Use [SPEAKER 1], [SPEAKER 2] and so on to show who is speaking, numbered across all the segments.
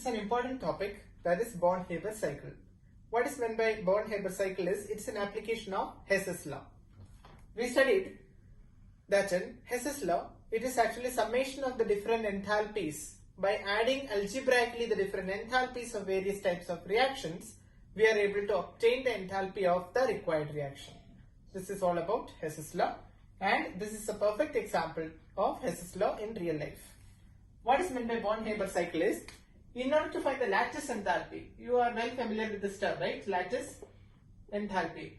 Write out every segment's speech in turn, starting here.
[SPEAKER 1] is an important topic, that is Born-Haber cycle. What is meant by Born-Haber cycle is it's an application of Hess's law. We studied that in Hess's law, it is actually summation of the different enthalpies. By adding algebraically the different enthalpies of various types of reactions, we are able to obtain the enthalpy of the required reaction. This is all about Hess's law, and this is a perfect example of Hess's law in real life. What is meant by Born-Haber cycle is, in order to find the lattice enthalpy, you are well familiar with this term, right? Lattice enthalpy.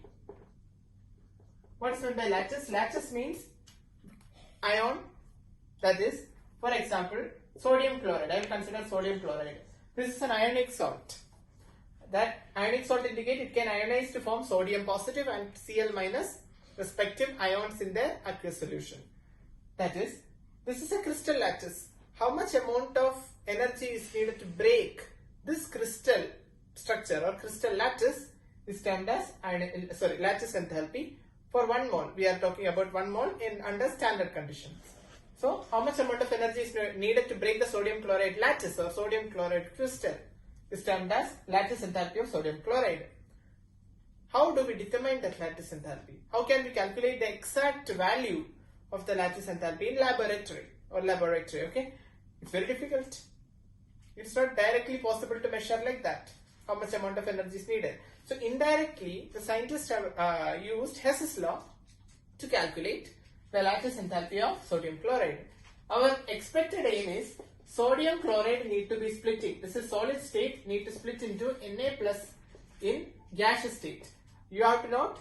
[SPEAKER 1] What is meant by lattice? Lattice means ion, that is, for example, sodium chloride. I will consider sodium chloride. This is an ionic salt. That ionic salt indicate it can ionize to form sodium positive and Cl minus respective ions in their aqueous solution. That is, this is a crystal lattice. How much amount of energy is needed to break this crystal structure or crystal lattice is termed as lattice enthalpy. For 1 mole, we are talking about 1 mole in under standard conditions. So, how much amount of energy is needed to break the sodium chloride lattice or sodium chloride crystal is termed as lattice enthalpy of sodium chloride. How do we determine that lattice enthalpy? How can we calculate the exact value of the lattice enthalpy in laboratory, okay? It's very difficult. It's not directly possible to measure like that, how much amount of energy is needed. So indirectly, the scientists have used Hess's law to calculate the lattice enthalpy of sodium chloride. Our expected aim is sodium chloride need to be splitting. This is solid state, need to split into Na plus in gaseous state. You have to note,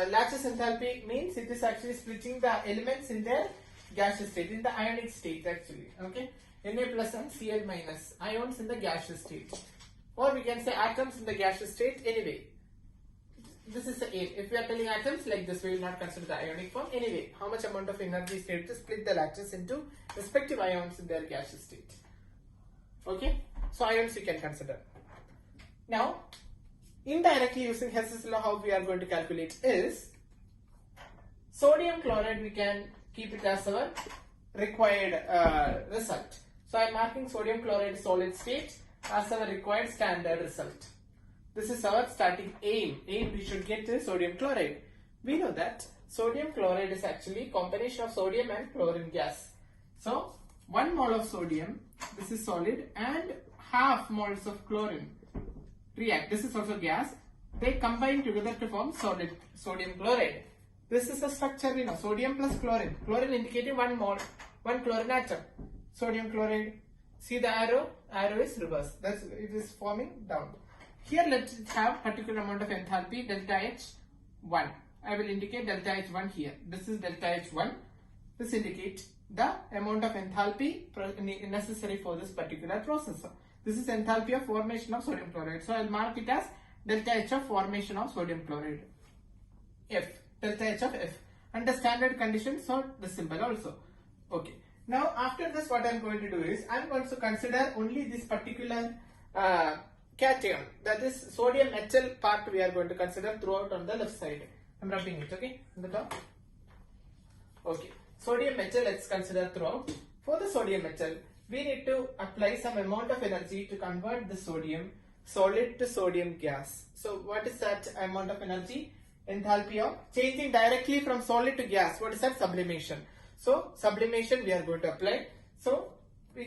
[SPEAKER 1] lattice enthalpy means it is actually splitting the elements in their gaseous state, in the ionic state actually, okay? Na plus and Cl minus, ions in the gaseous state. Or we can say atoms in the gaseous state. Anyway, this is the aim. If we are telling atoms like this, we will not consider the ionic form. Anyway, how much amount of energy is needed to split the lattice into respective ions in their gaseous state. Okay, so ions we can consider. Now, indirectly using Hess's law, how we are going to calculate is sodium chloride, we can keep it as our required result. So I am marking sodium chloride solid state as our required standard result. This is our starting aim. We should get to sodium chloride. We know that sodium chloride is actually combination of sodium and chlorine gas. So 1 mole of sodium, this is solid, and half moles of chlorine react. This is also gas. They combine together to form solid sodium chloride. This is the structure we know, sodium plus chlorine. Chlorine indicating 1 mole, 1 chlorine atom. Sodium chloride, see the arrow is reverse. It is forming down. Here let's have particular amount of enthalpy, delta H1. I will indicate delta H1 here. This is delta H1. This indicates the amount of enthalpy necessary for this particular process. This is enthalpy of formation of sodium chloride. So I will mark it as delta H of formation of sodium chloride. F. Delta H of F. Under standard conditions, so the symbol also. Okay. Now after this, what I am going to do is, I am going to consider only this particular cation, that is sodium metal part we are going to consider throughout on the left side. I am rubbing it, okay, on the top. Okay. Sodium metal let's consider throughout. For the sodium metal, we need to apply some amount of energy to convert the sodium solid to sodium gas. So what is that amount of energy? Enthalpy of changing directly from solid to gas. What is that? Sublimation. So sublimation we are going to apply. So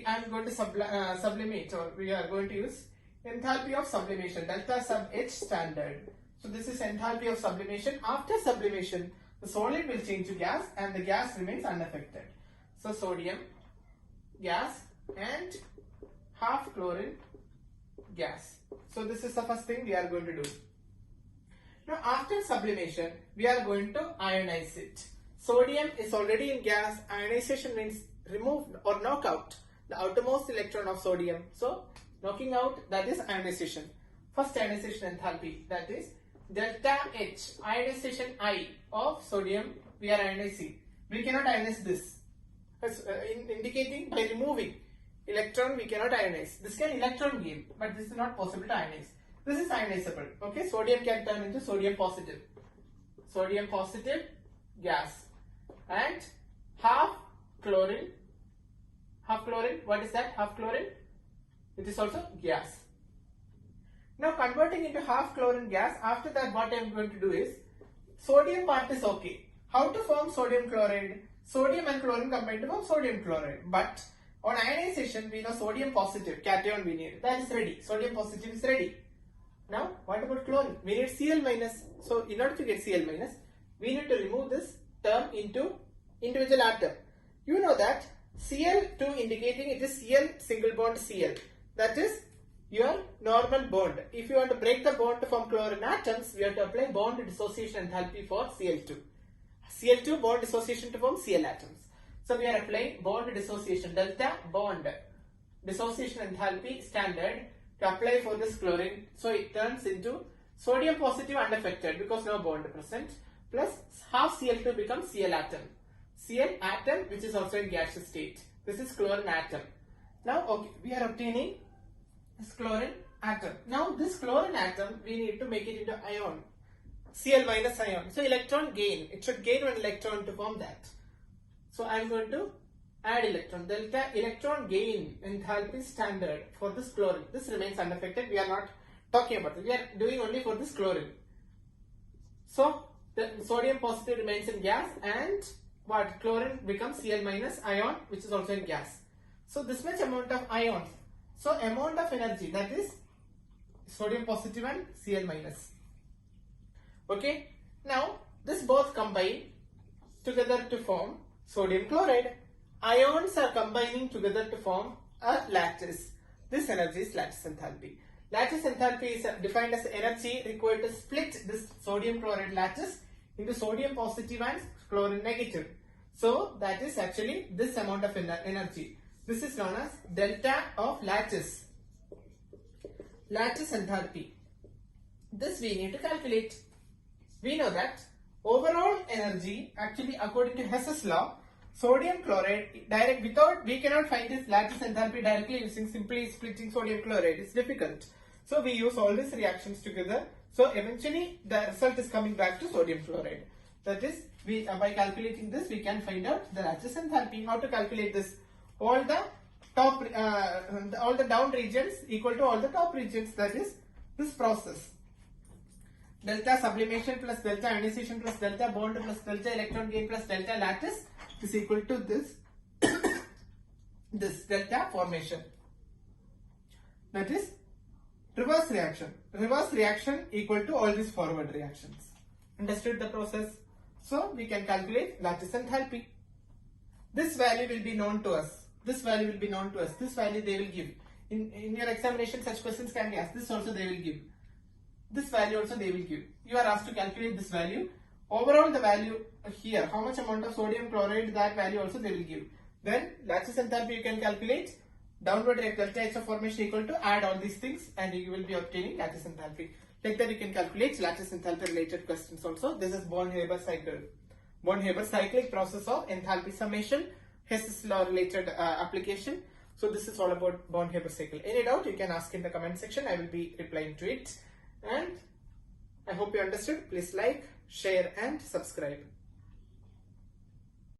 [SPEAKER 1] I am going to sublimate, or we are going to use enthalpy of sublimation, delta sub H standard. So this is enthalpy of sublimation. After sublimation, the solid will change to gas and the gas remains unaffected. So sodium gas and half chlorine gas. So this is the first thing we are going to do. Now after sublimation, we are going to ionize it. Sodium is already in gas. Ionization means remove or knock out the outermost electron of sodium. So knocking out, that is ionization. First ionization enthalpy, that is delta H, ionization I of sodium we are ionizing. We cannot ionize this. Indicating by removing electron we cannot ionize. This can electron give, but this is not possible to ionize. This is ionizable. Okay, sodium can turn into sodium positive. Sodium positive gas and half chlorine. Half chlorine. What is that? Half chlorine It is also gas. Now converting into half chlorine gas, after that what I am going to do is, sodium part is okay. How to form sodium chloride? Sodium and chlorine combine to form sodium chloride. But on ionization, we know sodium positive, cation we need. That is ready. Sodium positive is ready. Now, what about chlorine? We need Cl minus. So, in order to get Cl minus, we need to remove this term into individual atom. You know that Cl2 indicating it is Cl single bond Cl. That is your normal bond. If you want to break the bond to form chlorine atoms, we have to apply bond dissociation enthalpy for Cl2. Cl2 bond dissociation to form Cl atoms. So we are applying bond dissociation, delta bond dissociation enthalpy standard to apply for this chlorine. So it turns into sodium positive unaffected because no bond present, plus half Cl2 becomes Cl atom. Cl atom which is also in gaseous state. This is chlorine atom. Now okay, we are obtaining this chlorine atom. Now this chlorine atom we need to make it into ion. Cl minus ion. So electron gain. It should gain one electron to form that. So I am going to add electron. Delta electron gain enthalpy standard for this chlorine. This remains unaffected. We are not talking about it. We are doing only for this chlorine. So the sodium positive remains in gas and what? Chlorine becomes Cl minus ion which is also in gas. So this much amount of ions. So amount of energy, that is sodium positive and Cl minus. Okay. Now this both combine together to form sodium chloride. Ions are combining together to form a lattice. This energy is lattice enthalpy. Lattice enthalpy is defined as energy required to split this sodium chloride lattice into sodium positive and chlorine negative. So that is actually this amount of energy. This is known as delta of lattice. Lattice enthalpy. This we need to calculate. We know that overall energy, actually according to Hess's law, sodium chloride we cannot find this lattice enthalpy directly using simply splitting sodium chloride. It's difficult. So we use all these reactions together. So eventually the result is coming back to sodium chloride. That is, by calculating this we can find out the lattice enthalpy. How to calculate this? All the top, all the down regions equal to all the top regions. That is this process. Delta sublimation plus delta ionization plus delta bond plus delta electron gain plus delta lattice is equal to this this delta formation. That is reverse reaction. Reverse reaction equal to all these forward reactions. Understood the process? So we can calculate lattice enthalpy. This value will be known to us. This value will be known to us. This value they will give. In your examination such questions can be asked. This also they will give. This value also they will give. You are asked to calculate this value. Overall the value here, how much amount of sodium chloride, that value also they will give. Then lattice enthalpy you can calculate. Downward delta H of formation equal to add all these things and you will be obtaining lattice enthalpy. Like that you can calculate lattice enthalpy related questions also. This is Born-Haber cycle. Born-Haber cyclic process of enthalpy summation, Hess's law related application. So this is all about Born-Haber cycle. Any doubt you can ask in the comment section. I will be replying to it. And I hope you understood. Please like, share and subscribe.